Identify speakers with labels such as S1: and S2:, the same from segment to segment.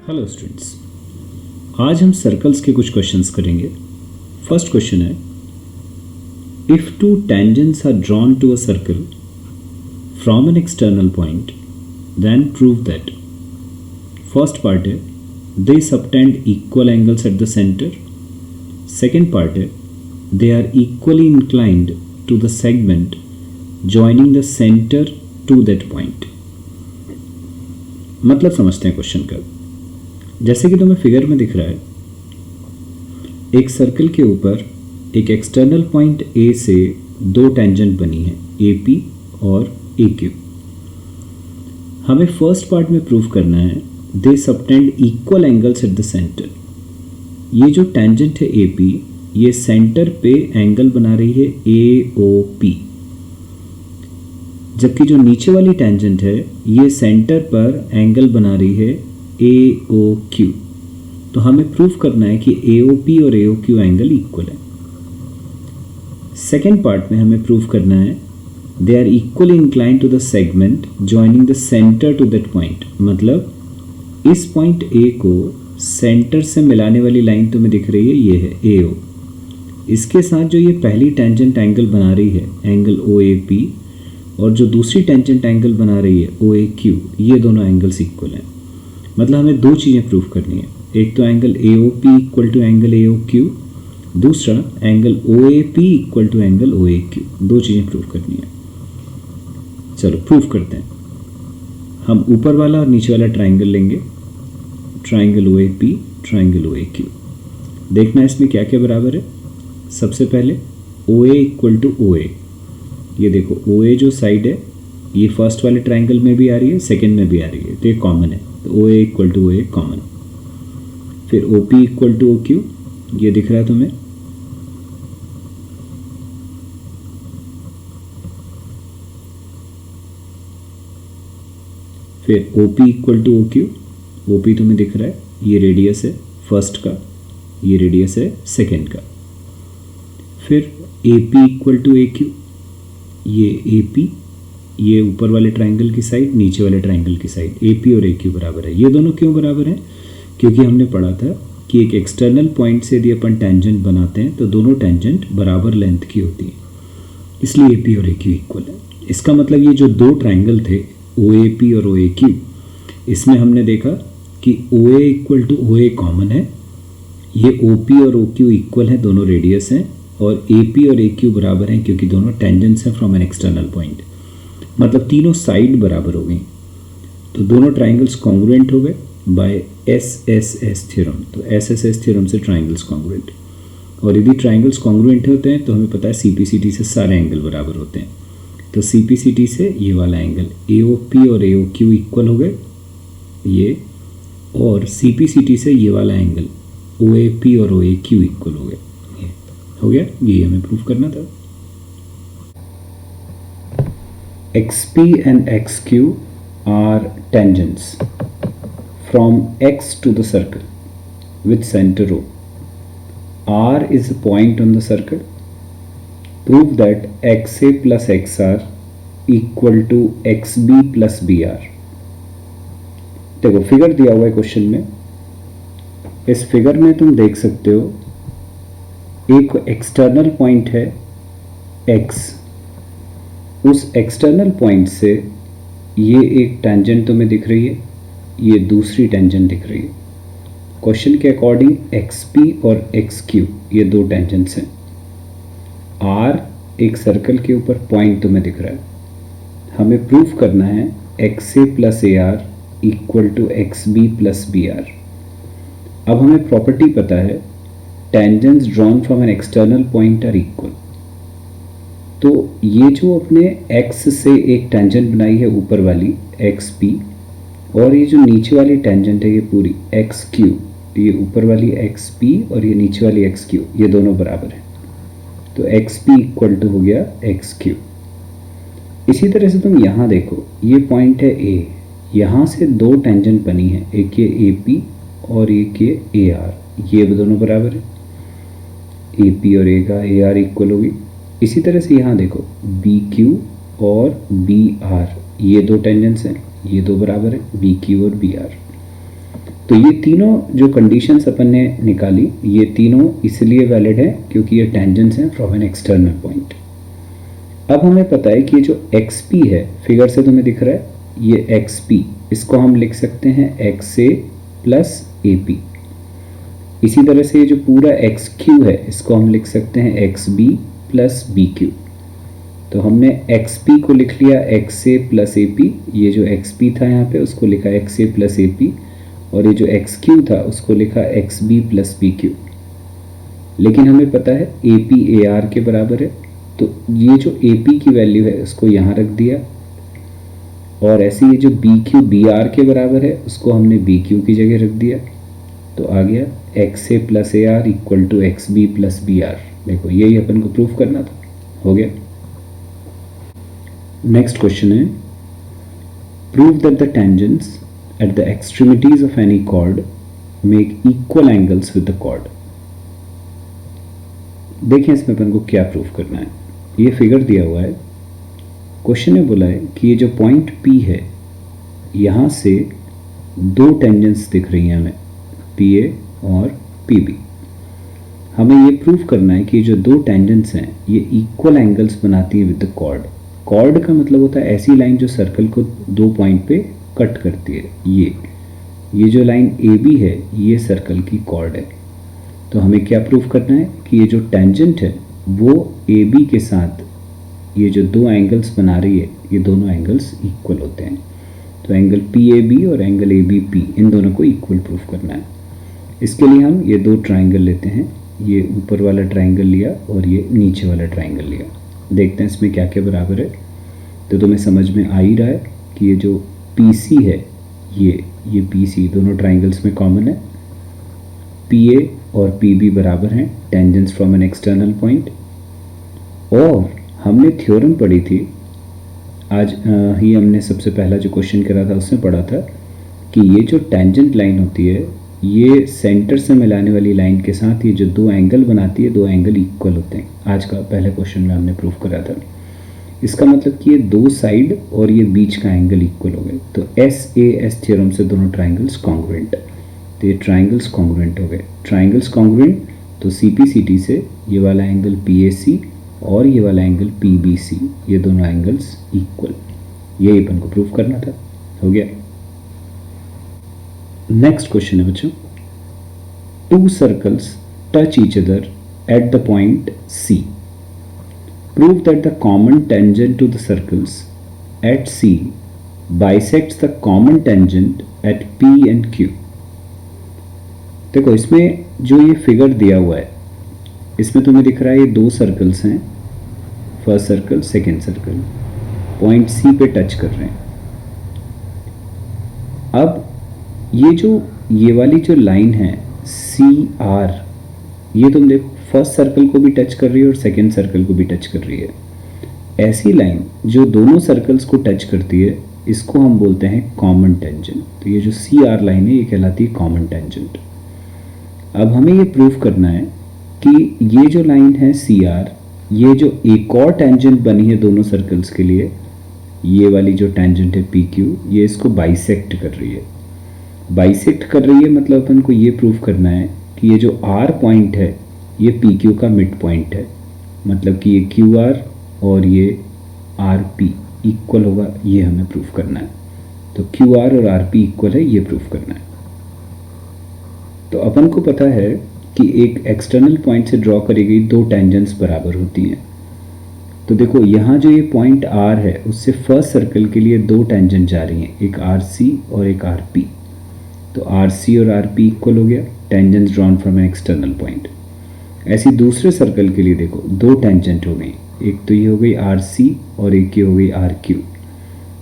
S1: Hello students, आज हम circles के कुछ क्वेश्चंस करेंगे। फर्स्ट क्वेश्चन है, if two tangents are drawn to a circle from an external point then prove that. First part है, they subtend equal angles at the centre. Second part है, they are equally inclined to the segment joining the centre to that point. मतलब समझते हैं question का। जैसे कि तुम्हें figure में दिख रहा है, एक सर्कल के ऊपर एक एक्सटर्नल पॉइंट ए से दो टेंजेंट बनी है, ए पी और ए क्यू। हमें फर्स्ट पार्ट में प्रूव करना है they subtend equal angles at the centre. ये जो टेंजेंट है ए पी, ये सेंटर पे एंगल बना रही है ए ओ पी, जबकि जो नीचे वाली टेंजेंट है ये सेंटर पर एंगल बना रही है ए ओ क्यू। तो हमें प्रूफ करना है कि ए ओ पी और A O Q angle equal है। सेकेंड पार्ट में हमें प्रूफ करना है they are equally inclined to the segment joining the centre to that point. मतलब इस पॉइंट ए को सेंटर से मिलाने वाली लाइन तुम्हें दिख रही है, ये है ए ओ। इसके साथ जो ये पहली टेंजेंट एंगल बना रही है एंगल ओ ए पी, और जो दूसरी टेंजेंट एंगल बना रही है ओ ए क्यू, ये दोनों एंगल्स इक्वल हैं। मतलब हमें दो चीज़ें प्रूफ करनी है, एक तो angle A O P equal to angle A O Q, दूसरा angle O A P equal to angle O A Q. दो चीज़ें प्रूफ करनी है। चलो प्रूफ करते हैं। हम ऊपर वाला और नीचे वाला ट्राइंगल लेंगे, triangle O A P, triangle O A Q. देखना है इसमें क्या क्या बराबर है। सबसे पहले ओ ए इक्वल टू ओ ए, ये देखो ओ ए जो साइड है ये फर्स्ट वाले ट्राइंगल में भी आ रही है, सेकेंड में भी आ रही है, तो ये कॉमन है, तो O A equal to O A common. फिर O P equal to O Q, ये दिख रहा है तुम्हें। फिर O P equal to O Q, O P तुम्हें दिख रहा है, ये रेडियस है फर्स्ट का, ये रेडियस है सेकेंड का। फिर A P equal to A Q, ये ए पी, ये ऊपर वाले ट्राइंगल की साइड, नीचे वाले ट्राइंगल की साइड, ए पी और ए क्यू बराबर है। ये दोनों क्यों बराबर हैं? क्योंकि हमने पढ़ा था कि एक एक्सटर्नल पॉइंट से यदि अपन टेंजेंट बनाते हैं तो दोनों टेंजेंट बराबर लेंथ की होती है, इसलिए ए पी और ए क्यू इक्वल है। इसका मतलब ये जो दो ट्राइंगल थे ओ ए पी और ओ ए क्यू, इसमें हमने देखा कि ओ A equal to O A common है, ये ओ पी और ओ क्यू इक्वल है, दोनों रेडियस हैं, और ए पी और ए क्यू बराबर हैं क्योंकि दोनों टेंजेंट्स हैं फ्रॉम एन एक्सटर्नल पॉइंट। मतलब तीनों साइड बराबर हो गई, तो दोनों ट्राइंगल्स कॉन्ग्रुएंट हो गए by S S S theorem. तो एस एस एस थ्योरम से ट्राइंगल्स कॉन्ग्रुएंट, और यदि ट्राइंगल्स कॉन्ग्रुएंट होते हैं तो हमें पता है सी पी सी टी से सारे एंगल बराबर होते हैं। तो सी पी सी टी से ये वाला एंगल ए ओ पी और ए ओ क्यू इक्वल हो गए ये, और सी पी सी टी से ये वाला एंगल ओ ए पी और ओ ए क्यू इक्वल हो गए। ये हो गया, ये हमें प्रूफ करना था। XP and XQ are tangents from X to the circle with center O. R is a point on the circle. Prove that XA plus XR equal to XB plus BR. देखो figure दिया हुआ है question में। इस figure में तुम देख सकते हो एक एक्सटर्नल पॉइंट है X, उस एक्सटर्नल पॉइंट से ये एक टेंजेंट तुम्हें दिख रही है, ये दूसरी टेंजेंट दिख रही है। क्वेश्चन के अकॉर्डिंग एक्स पी और एक्स क्यू ये दो टेंजेंट्स हैं। आर एक सर्कल के ऊपर पॉइंट तुम्हें दिख रहा है। हमें प्रूफ करना है X A plus A R equal to X B plus B R. अब हमें प्रॉपर्टी पता है tangents drawn from an external point are equal. तो ये जो अपने x से एक टेंजेंट बनाई है ऊपर वाली एक्स पी, और ये जो नीचे वाली टेंजेंट है ये पूरी एक्स क्यू, ये ऊपर वाली एक्स पी और ये नीचे वाली एक्स क्यू, ये दोनों बराबर हैं। तो एक्स पी इक्वल टू हो गया एक्स क्यू। इसी तरह से तुम यहाँ देखो, ये पॉइंट है ए, यहाँ से दो टेंजेंट बनी है, एक ये ए पी और एक ये ए आर, ये दोनों बराबर है। ए पी और ए का ए आर इक्वल होगी। इसी तरह से यहाँ देखो बी क्यू और बी आर, ये दो टेंजेंट्स हैं, ये दो बराबर है बी क्यू और बी आर। तो ये तीनों जो कंडीशंस अपन ने निकाली, ये तीनों इसलिए वैलिड है क्योंकि ये टेंजेंट्स हैं फ्रॉम एन एक्सटर्नल पॉइंट। अब हमें पता है कि ये जो XP है, फिगर से तुम्हें दिख रहा है, ये XP, इसको हम लिख सकते हैं XA प्लस AP। इसी तरह से ये जो पूरा XQ है, इसको हम लिख सकते हैं XB प्लस BQ। तो हमने XP को लिख लिया XA प्लस AP, ये जो XP था यहाँ पे उसको लिखा XA प्लस AP, और ये जो XQ था उसको लिखा XB प्लस BQ। लेकिन हमें पता है AP AR के बराबर है, तो ये जो AP की वैल्यू है उसको यहाँ रख दिया, और ऐसे ये जो BQ BR के बराबर है उसको हमने BQ की जगह रख दिया। तो आ गया XA plus AR equal to XB plus BR। देखो यही अपन को प्रूफ करना था, हो गया। नेक्स्ट क्वेश्चन है, prove that the tangents at the extremities of any chord make equal angles with the chord. देखें इसमें अपन को क्या प्रूफ करना है। ये फिगर दिया हुआ है, क्वेश्चन में बोला है कि ये जो पॉइंट P है, यहाँ से दो टेंजेंट्स दिख रही हैं हमें, PA और PB। हमें ये प्रूफ करना है कि जो दो टेंजेंट्स हैं ये इक्वल एंगल्स बनाती हैं विद द कॉर्ड। कॉर्ड का मतलब होता है ऐसी लाइन जो सर्कल को दो पॉइंट पे कट करती है। ये जो लाइन AB है ये सर्कल की कॉर्ड है। तो हमें क्या प्रूफ करना है कि ये जो टेंजेंट है वो AB के साथ ये जो दो एंगल्स बना रही है, ये दोनों एंगल्स इक्वल होते हैं। तो एंगल PAB और एंगल ABP, इन दोनों को इक्वल प्रूफ करना है। इसके लिए हम ये दो ट्राइंगल लेते हैं, ये ऊपर वाला ट्राइंगल लिया और ये नीचे वाला ट्राइंगल लिया। देखते हैं इसमें क्या क्या बराबर है। तो तुम्हें समझ में आ ही रहा है कि ये जो PC है, ये PC दोनों ट्राइंगल्स में कॉमन है। PA और PB बराबर हैं tangents from an external point. और हमने थ्योरम पढ़ी थी आज ही, हमने सबसे पहला जो क्वेश्चन करा था उसमें पढ़ा था कि ये जो टेंजेंट लाइन होती है ये सेंटर से मिलाने वाली लाइन के साथ ये जो दो एंगल बनाती है, दो एंगल इक्वल होते हैं। आज का पहले क्वेश्चन में हमने प्रूफ करा था। इसका मतलब कि ये दो साइड और ये बीच का एंगल इक्वल हो गए। तो SAS थ्योरम से दोनों ट्राइंगल्स कॉन्ग्रुएंट है, तो ये ट्राइंगल्स कॉन्ग्रुएंट हो गए। ट्राइंगल्स कॉन्ग्रुएंट, तो CPCT से ये वाला एंगल PAC और ये वाला एंगल PBC, ये दोनों एंगल्स इक्वल, यही अपन को प्रूफ करना था, हो गया। नेक्स्ट क्वेश्चन है बच्चों, two circles touch each other at the point C। Prove that the common tangent to the circles at C bisects the common tangent at P and Q। देखो इसमें जो ये फिगर दिया हुआ है, इसमें तुम्हें दिख रहा है ये दो सर्कल्स हैं, first circle second circle, point C पे टच कर रहे हैं। अब ये वाली जो लाइन है CR, ये तुम देखो फर्स्ट सर्कल को भी टच कर रही है और सेकेंड सर्कल को भी टच कर रही है। ऐसी लाइन जो दोनों सर्कल्स को टच करती है इसको हम बोलते हैं कॉमन टेंजेंट। तो ये जो CR लाइन है ये कहलाती है कॉमन टेंजेंट। अब हमें ये प्रूफ करना है कि ये जो लाइन है CR, ये जो एक और टेंजेंट बनी है दोनों सर्कल्स के लिए, ये वाली जो टेंजेंट है PQ, ये इसको बाइसेक्ट कर रही है। बाइसेक्ट कर रही है मतलब अपन को ये प्रूफ करना है कि ये जो R पॉइंट है ये PQ का मिड पॉइंट है, मतलब कि ये QR और ये RP इक्वल होगा, ये हमें प्रूफ करना है। तो QR और RP इक्वल है, ये प्रूफ करना है। तो अपन को पता है कि एक एक्सटर्नल पॉइंट से ड्रॉ करी गई दो टेंजेंट्स बराबर होती हैं। तो देखो यहाँ जो ये पॉइंट R है उससे फर्स्ट सर्कल के लिए दो टेंजेंट जा रही हैं, एक RC और एक RP। तो RC और RP इक्वल हो गया, tangents drawn from an external point. ऐसी दूसरे सर्कल के लिए देखो दो टेंजेंट हो गई, एक तो ये हो गई RC और एक ये हो गई RQ।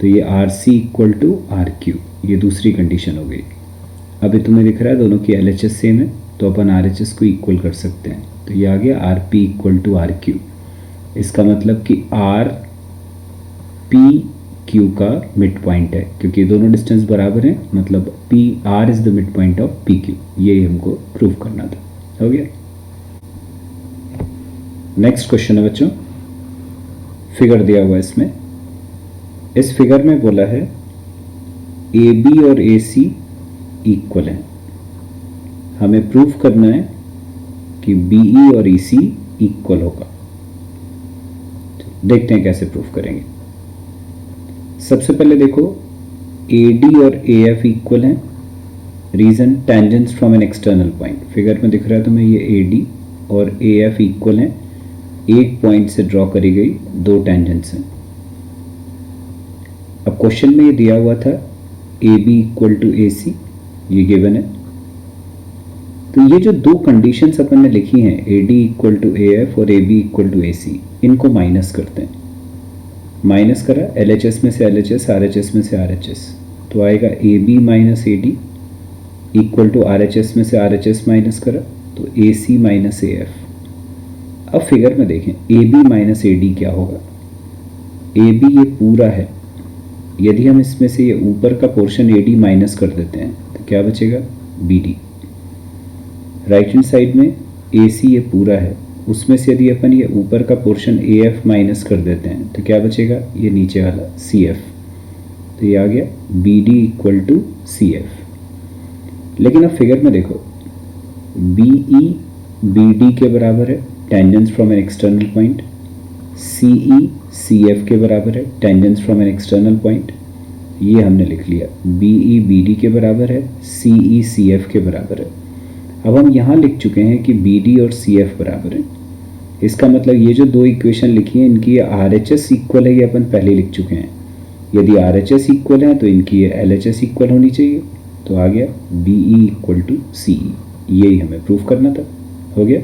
S1: तो ये RC इक्वल टू RQ, ये दूसरी कंडीशन हो गई। अभी तुम्हें दिख रहा है दोनों की LHS सेम है, तो अपन RHS को इक्वल कर सकते हैं। तो ये आ गया RP इक्वल टू RQ। इसका मतलब कि RPQ का मिड पॉइंट है, क्योंकि दोनों डिस्टेंस बराबर हैं, मतलब PR is the mid point of PQ। यही हमको प्रूव करना था, हो गया। नेक्स्ट क्वेश्चन है बच्चों, फिगर दिया हुआ है इसमें। इस फिगर में बोला है AB और AC इक्वल हैं। हमें प्रूफ करना है कि BE और EC इक्वल होगा। देखते हैं कैसे प्रूफ करेंगे। सबसे पहले देखो AD और AF इक्वल हैं। Reason tangents from an external point. Figure में दिख रहा है तुम्हें ये AD और AF इक्वल हैं। एक पॉइंट से ड्रॉ करी गई दो टेंजेंट्स हैं। अब क्वेश्चन में ये दिया हुआ था AB इक्वल टू AC, ये गिवन है। तो ये जो दो कंडीशंस अपन ने लिखी हैं AD इक्वल टू AF और AB इक्वल टू AC, इनको माइनस करते हैं। माइनस करा LHS में से LHS, RHS में से RHS, तो आएगा AB minus AD equal to RHS में से RHS माइनस करा तो AC माइनस AF। अब फिगर में देखें AB माइनस AD क्या होगा। AB ये पूरा है, यदि हम इसमें से ये ऊपर का पोर्शन AD माइनस कर देते हैं तो क्या बचेगा BD। राइट हैंड साइड में AC ये पूरा है, उसमें से यदि अपन ये ऊपर का पोर्शन AF माइनस कर देते हैं तो क्या बचेगा ये नीचे वाला CF। तो ये आ गया BD इक्वल टू CF। लेकिन अब फिगर में देखो BE BD के बराबर है, tangents from an external point. CE CF के बराबर है, tangents from an external point. ये हमने लिख लिया BE BD के बराबर है, CE CF के बराबर है। अब हम यहाँ लिख चुके हैं कि BD और CF बराबर है। इसका मतलब ये जो दो इक्वेशन लिखी हैं इनकी ये RHS इक्वल है, ये अपन पहले लिख चुके हैं। यदि RHS इक्वल है तो इनकी ये LHS इक्वल होनी चाहिए। तो आ गया BE इक्वल टू CE। यही हमें प्रूफ करना था। हो गया।